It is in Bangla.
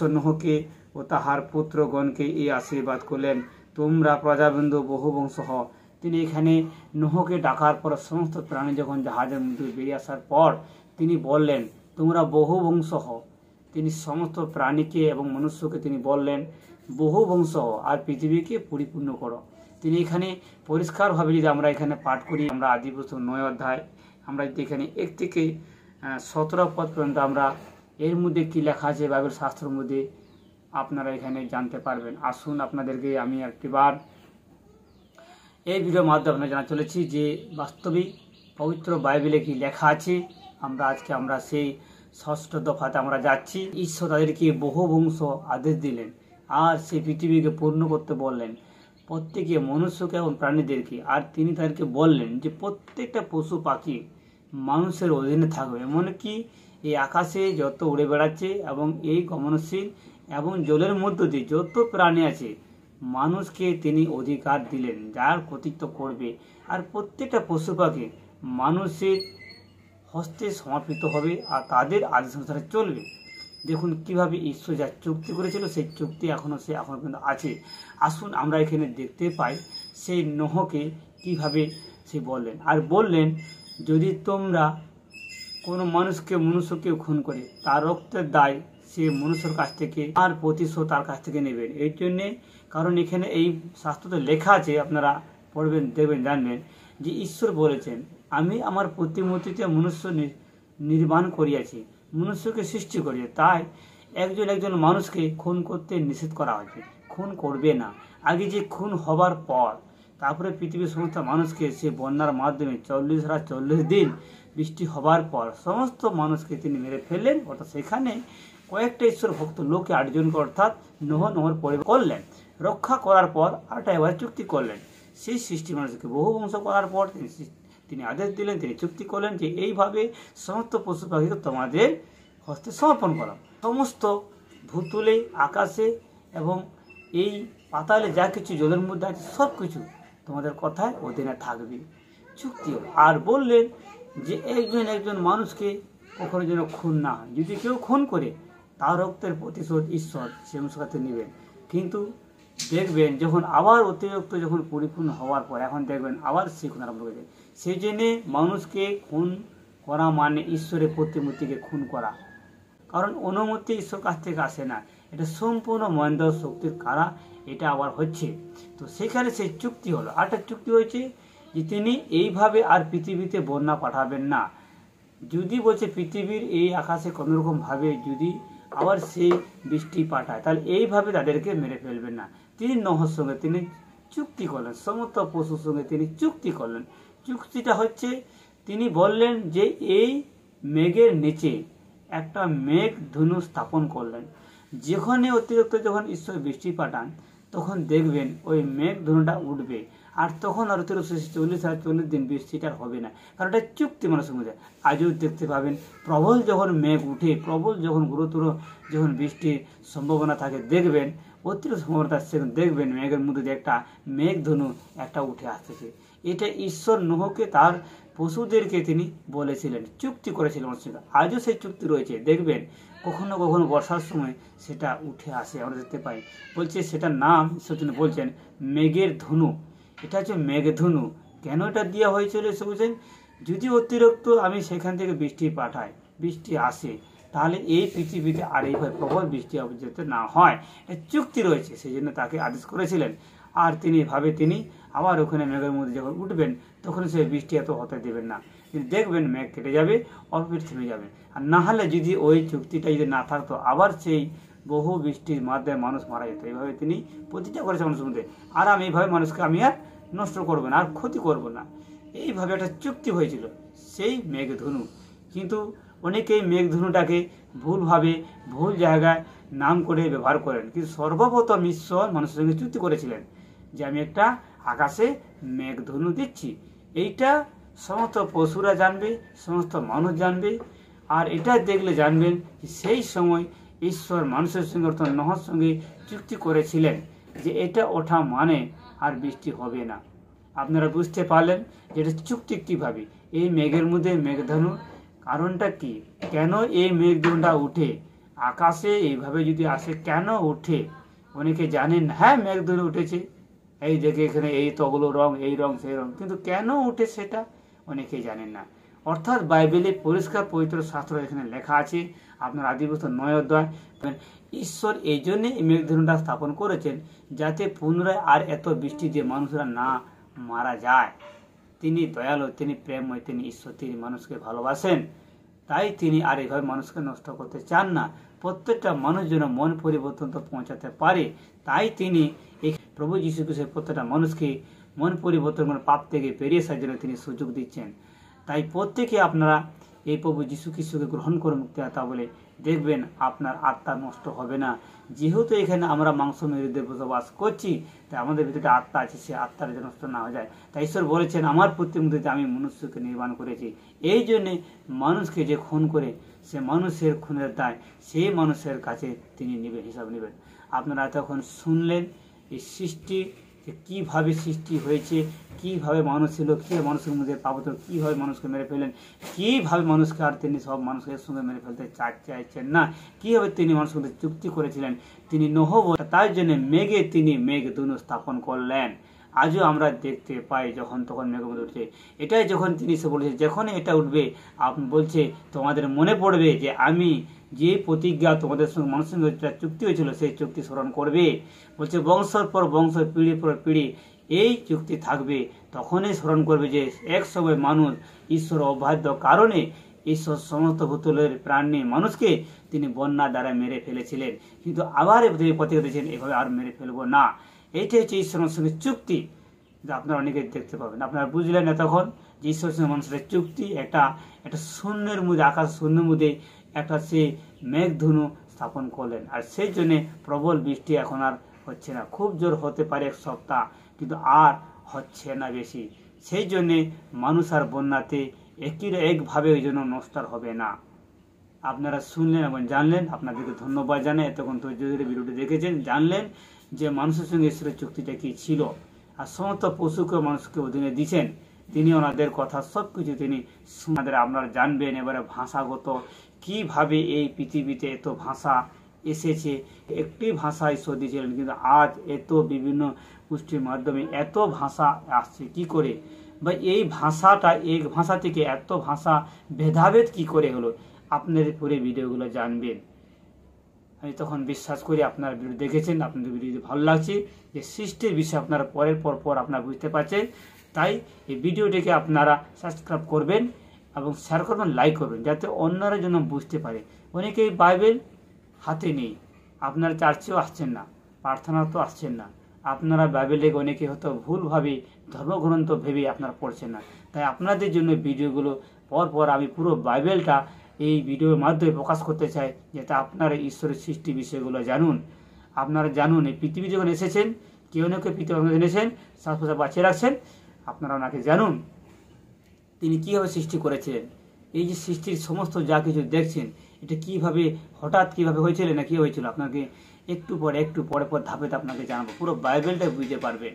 নূহকে ও তাহার পুত্রগণকে এই আশীর্বাদ করলেন, তোমরা প্রজাবৃন্দ বহু বংশ হও। তিনি এখানে নূহকে ডাকার পর সমস্ত প্রাণী যখন জাহাজের মধ্যে বেরিয়ে আসার পর তিনি বললেন, তোমরা বহু বংশ হও। তিনি সমস্ত প্রাণীকে এবং মনুষ্যকে তিনি বললেন বহু বংশ হও আর পৃথিবীকে পরিপূর্ণ করো। তিনি এখানে পরিষ্কারভাবে যদি আমরা এখানে পাঠ করি, আমরা আদিপুস্তক 9 অধ্যায় আমরা যদি এখানে 1 থেকে 17 পদ পর্যন্ত আমরা এর মধ্যে কি লেখা আছে বাইবেল শাস্ত্রের মধ্যে আপনারা এখানে জানতে পারবেন। আসুন আপনাদেরকে আমি একটিবার এই ভিডিওর মাধ্যমে আপনারা জানা চলেছি যে বাস্তবিক পবিত্র বাইবেলে কি লেখা আছে। আজকে আমরা সেই 6ষ্ঠ দফাতে আমরা যাচ্ছি। ঈশ্বর তাদেরকে বহু বংশ আদেশ দিলেন আর সেই পৃথিবীকে পূর্ণ করতে বললেন, প্রত্যেকে মনুষ্যকে এবং প্রাণীদেরকে। আর তিনি তাদেরকে বললেন যে প্রত্যেকটা পশু পাখি মানুষের অধীনে থাকবে, এমনকি এই আকাশে যত উড়ে বেড়াচ্ছে এবং এই গমনশীল এবং জলের মধ্য দিয়ে যত প্রাণী আছে মানুষকে তিনি অধিকার দিলেন যার কর্তৃত্ব করবে। আর প্রত্যেকটা পশু পাখি মানুষের হস্তে সমর্পিত হবে আর তাদের আদেশ অনুসারে চলবে। দেখুন কিভাবে ঈশ্বর যা চুক্তি করেছিল সেই চুক্তি এখনো পর্যন্ত আছে। আসুন আমরা এখানে দেখতে পাই সেই নূহকে কিভাবে সে বললেন, আর বললেন যদি তোমরা কোনো মনুষ্যকে খুন করে তার রক্তের দায় সে মনুষ্যর কাছ থেকে আর প্রতিশোধ তার কাছ থেকে নেবেন। এই জন্যে কারণ এখানে এই শাস্ত্রতে লেখা আছে, আপনারা পড়বেন, দেখবেন, জানবেন যে ঈশ্বর বলেছেন আমি আমার প্রতিমূর্তিতে মনুষ্য নির্মাণ করিয়াছি, মনুষ্যকে সৃষ্টি করিয়াছি। তাই একজন মানুষকে খুন করতে নিষেধ করা হয়েছে, খুন করবে না। আগে যে খুন হবার পর তারপরে পৃথিবীর সমস্ত মানুষকে সে বন্যার মাধ্যমে 40 দিন বৃষ্টি হবার পর সমস্ত মানুষকে তিনি মেরে ফেললেন। অর্থাৎ সেখানে কয়েকটা ঈশ্বর ভক্ত লোককে 8 জনকে অর্থাৎ নূহর পরিবার করলেন। রক্ষা করার পর আরেকটা এবার চুক্তি করলেন। সেই সৃষ্টি মানুষকে বহু বংশ করার পর তিনি আদেশ দিলেন, তিনি চুক্তি করলেন যে এইভাবে সমস্ত পশু পাখিকে তোমাদের হস্তে সমর্পণ করা। সমস্ত ভূতলে, আকাশে এবং এই পাতালে যা কিছু জলের মধ্যে আছে সব কিছু তোমাদের কথায় অধীনে থাকবে। চুক্তি। আর বললেন যে একজন মানুষকে কখনো যেন খুন না হয়, যদি কেউ খুন করে তার রক্তের প্রতিশোধ ঈশ্বর সে অনুসারে নেবেন। কিন্তু দেখবেন যখন আবার অতিরিক্ত যখন পরিপূর্ণ হওয়ার পর এখন দেখবেন আবার সে খুন আরম্ভ করে। সেই জন্যে মানুষকে খুন করা মানে ঈশ্বরের প্রতিমূর্তিকে খুন করা, কারণ অনুমতি ঈশ্বর কাছ থেকে আসে না, এটা সম্পূর্ণ মহেন্দ্র শক্তির কারা এটা আবার হচ্ছে। তো সেখানে সেই চুক্তি হলো। আরেকটা চুক্তি হয়েছে যে তিনি এইভাবে আর পৃথিবীতে বন্যা পাঠাবেন না। যদি বলছে পৃথিবীর এই আকাশে কোনোরকমভাবে যদি আবার সেই বৃষ্টি পাঠায় তাহলে এইভাবে তাদেরকে মেরে ফেলবেন না। তিনি নূহর সঙ্গে তিনি চুক্তি করলেন, সমস্ত পশুর সঙ্গে তিনি চুক্তি করলেন। চুক্তিটা হচ্ছে তিনি বললেন যে এই মেঘের নিচে একটা মেঘ ধনু স্থাপন করলেন। যেখানে অতিরিক্ত যখন ঈশ্বর বৃষ্টি পাঠান তখন দেখবেন ওই মেঘ ধনুটা উঠবে, আর তখন আর অতিরিক্ত 40 দিন বৃষ্টিটা হবে না, কারণ এটা চুক্তি মানুষের মধ্যে। আজও দেখতে পাবেন প্রবল যখন মেঘ উঠে, প্রবল যখন গুরুতর যখন বৃষ্টির সম্ভাবনা থাকে, দেখবেন অতিরিক্ত সম্ভাবনা সেখানে দেখবেন মেঘের মধ্যে যে একটা মেঘ ধনু একটা উঠে আসতেছে। এটা ঈশ্বর নূহকে তার পশুদেরকে তিনি বলেছিলেন, চুক্তি করেছিলেন ওর সঙ্গে। আজও সেই চুক্তি রয়েছে। দেখবেন কখনো কখনো বর্ষার সময় সেটা উঠে আসে, আমরা দেখতে পাই। বলছে সেটার নাম ঈশ্বর জন্য বলছেন মেঘের ধনু। এটা হচ্ছে মেঘধনু। কেন এটা দেওয়া হয়েছিল এসে বলছেন যদি অতিরিক্ত আমি সেখান থেকে বৃষ্টি পাঠাই, বৃষ্টি আসে, তাহলে এই পৃথিবীতে আর এইভাবে প্রবল বৃষ্টি যাতে না হয়, এটা চুক্তি রয়েছে। সেই জন্য তাকে আদেশ করেছিলেন। আর তিনি তিনি আবার ওখানে মেঘের মধ্যে যখন উঠবেন তখন সে বৃষ্টি এত হতে দেবেন না। তিনি দেখবেন মেঘ কেটে যাবে, অল্প থেমে যাবে। আর না হলে যদি ওই চুক্তিটা যদি না থাকতো আবার সেই বহু বৃষ্টির মাধ্যমে মানুষ মারা যেত। এইভাবে তিনি প্রতিজ্ঞা করেছে মানুষের মধ্যে, আর আমি এইভাবে মানুষকে আমি আর নষ্ট করবো না, আর ক্ষতি করব না। এইভাবে একটা চুক্তি হয়েছিল সেই মেঘধনু। কিন্তু অনেকেই মেঘধনুটাকে ভুলভাবে ভুল জায়গায় নাম করে ব্যবহার করেন। কিন্তু সর্বপ্রথম ঈশ্বর মানুষের সঙ্গে চুক্তি করেছিলেন যে আমি একটা আকাশে মেঘধনু দিচ্ছি। এইটা সমস্ত পশুরা জানবে, সমস্ত মানুষ জানবে। আর এটা দেখলে জানবেন সেই সময় ঈশ্বর মানুষের সঙ্গে অর্থাৎ নূহর সঙ্গে চুক্তি করেছিলেন যে এটা ওঠা মানে আর বৃষ্টি হবে না। আপনারা বুঝতে পারলেন যে এটা চুক্তি কীভাবে। এই মেঘের মধ্যে মেঘধনু কারণটা কি, কেন এই মেঘধনুটা উঠে আকাশে এইভাবে যদি আসে কেন ওঠে অনেকে জানেন না। হ্যাঁ, মেঘ ধরে উঠেছে, এই দেখে এখানে এই তগুলো রং, এই রং সেই রং, কিন্তু কেন উঠে সেটা অনেকেই জানেন না। অর্থাৎ বাইবেলে পরিষ্কার পবিত্র শাস্ত্র এখানে লেখা আছে, আপনার আদিপুস্তক 9 অধ্যায়, ঈশ্বর এই জন্যে এই মেঘধনুটা স্থাপন করেছেন যাতে পুনরায় আর এত বৃষ্টি দিয়ে মানুষরা না মারা যায়। তিনি দয়ালু, তিনি প্রেমময়, তিনি ঈশ্বর, তিনি মানুষকে ভালোবাসেন, তাই তিনি আর এইভাবে মানুষকে নষ্ট করতে চান না। প্রত্যেকটা মানুষ যেন মন পরিবর্তন তো পৌঁছাতে পারে, তাই তিনি এই প্রভু যীশু খ্রিস্টের প্রত্যেকটা মানুষকে মন পরিবর্তন করে পাপ থেকে বেরিয়ে আসার জন্য তিনি সুযোগ দিচ্ছেন। তাই প্রত্যেকে আপনারা এই প্রভু যীশু খ্রিস্টকে গ্রহণ করে মুক্তিদাতা বলে দেখবেন আপনার আত্মা নষ্ট হবে না। যেহেতু এখানে আমরা মাংস মেরুদের বসবাস করছি, তাই আমাদের ভিতরে আত্মা আছে, সে আত্মার যেন নষ্ট না হয়ে যায়। তাই ঈশ্বর বলেছেন, আমার প্রতিমূর্তিতে আমি মনুষ্যকে নির্মাণ করেছি। এই জন্যে মানুষকে যে খুন করে সে মানুষের খুনের দায় সেই মানুষের কাছে তিনি নেবেন, হিসাব নেবেন। আপনারা তখন শুনলেন এই সৃষ্টি যে কীভাবে সৃষ্টি হয়েছে, কীভাবে মানুষ ছিল, কীভাবে মানুষের মধ্যে পাবত, কীভাবে মানুষকে মেরে ফেলেন, কীভাবে মানুষকে আর তিনি সব মানুষের সঙ্গে মেরে ফেলতে চাইছেন না, কীভাবে তিনি মানুষের মধ্যে চুক্তি করেছিলেন। তিনি নহব, তাই জন্য মেঘে তিনি মেঘধনু স্থাপন করলেন। আজও আমরা দেখতে পাই যখন তখন মেঘ উঠছে। এটাই যখন তিনি সে বলেছে, যখন এটা উঠবে বলছে তোমাদের মনে পড়বে যে আমি যে প্রতিজ্ঞা তোমাদের সঙ্গে মানুষের সঙ্গে চুক্তি হয়েছিল সেই চুক্তি স্মরণ করবে। বলছে বংশের পর বংশ, পিঢ়ি পর পিঢ়ি এই চুক্তি থাকবে। তখনই স্মরণ করবে যে এক সময় মানুষ ঈশ্বর অবাধ্য কারণে ঈশ্বর সমস্ত ভূতলের প্রাণী মানুষকে তিনি বন্যা দ্বারা মেরে ফেলেছিলেন, কিন্তু আবার তিনি প্রতিজ্ঞা দিয়েছেন এভাবে আর মেরে ফেলবো না। এইটাই হচ্ছে ঈশ্বরের সঙ্গে চুক্তি, যা আপনারা অনেকে দেখতে পাবেন। আপনারা বুঝলেন না তখন যে ঈশ্বরের সঙ্গে মানুষের চুক্তি একটা শূন্যের মধ্যে, আকাশ শূন্যের মধ্যে একটা সে মেঘধনু স্থাপন করলেন। আর সেই জন্যে প্রবল বৃষ্টি এখন আর হচ্ছে না। খুব জোর হতে পারে এক সপ্তাহ, কিন্তু আর হচ্ছে না বেশি। সেই জন্যে মানুষ আর বন্যাতে একভাবে ওই জন্য নষ্ট হবে না। আপনারা শুনলেন এবং জানলেন, আপনাদেরকে ধন্যবাদ জানাই। এতক্ষণ ধৈর্য ধরে ভিডিওটি দেখেছেন, জানলেন যে মানুষের সঙ্গে ঈশ্বরের চুক্তিটা কি ছিল। আর সমস্ত পশুকে মানুষকে অধীনে দিচ্ছেন, তিনি ওনাদের কথা সব কিছু তিনি আমাদের আপনারা জানবেন। এবারে ভাষাগত কিভাবে এই পৃথিবীতে এত ভাষা এসেছে, একটি ভাষা ঈশ্বর দিয়েছিলেন, কিন্তু আজ এত বিভিন্ন গোষ্ঠীর মাধ্যমে এত ভাষা আসছে কি করে, বা এই ভাষাটা এক ভাষা থেকে এত ভাষা ভেদাভেদ কি করে হলো, আপনাদের পুরো ভিডিওগুলো জানবেন। আমি তখন বিশ্বাস করি আপনারা ভিডিও দেখেছেন, আপনাদের ভিডিও ভালো লাগছে, যে সৃষ্টির বিষয়ে আপনারা পরের পর আপনারা বুঝতে পারছেন। তাই এই ভিডিওটিকে আপনারা সাবস্ক্রাইব করবেন এবং শেয়ার করবেন, লাইক করবেন, যাতে অন্যরা যেন বুঝতে পারে। অনেকেই বাইবেল হাতে নেই, আপনারা চার্চেও আসছেন না, প্রার্থনা তো আসছেন না, আপনারা বাইবেলকে অনেকে হয়তো ভুলভাবে ধর্মগ্রন্থ ভেবে আপনারা পড়ছেন না। তাই আপনাদের জন্য ভিডিওগুলো পর আমি পুরো বাইবেলটা এই ভিডিওর মাধ্যমে প্রকাশ করতে চাই, যাতে আপনারা ঈশ্বরের সৃষ্টি বিষয়গুলো জানুন। আপনারা জানুন এই পৃথিবী যখন এসেছেন, কেউ না কেউ পৃথিবী এনেছেন, শ্বাস প্রশ্বাস বাঁচিয়ে রাখছেন, আপনারা ওনাকে জানুন তিনি কীভাবে সৃষ্টি করেছিলেন। এই যে সৃষ্টির সমস্ত যা কিছু দেখছেন, এটা কিভাবে হঠাৎ কিভাবে হয়েছিল না কি হয়েছিল, আপনাকে একটু পরে ধাপে আপনাকে জানাবো, পুরো বাইবেলটা বুঝতে পারবেন।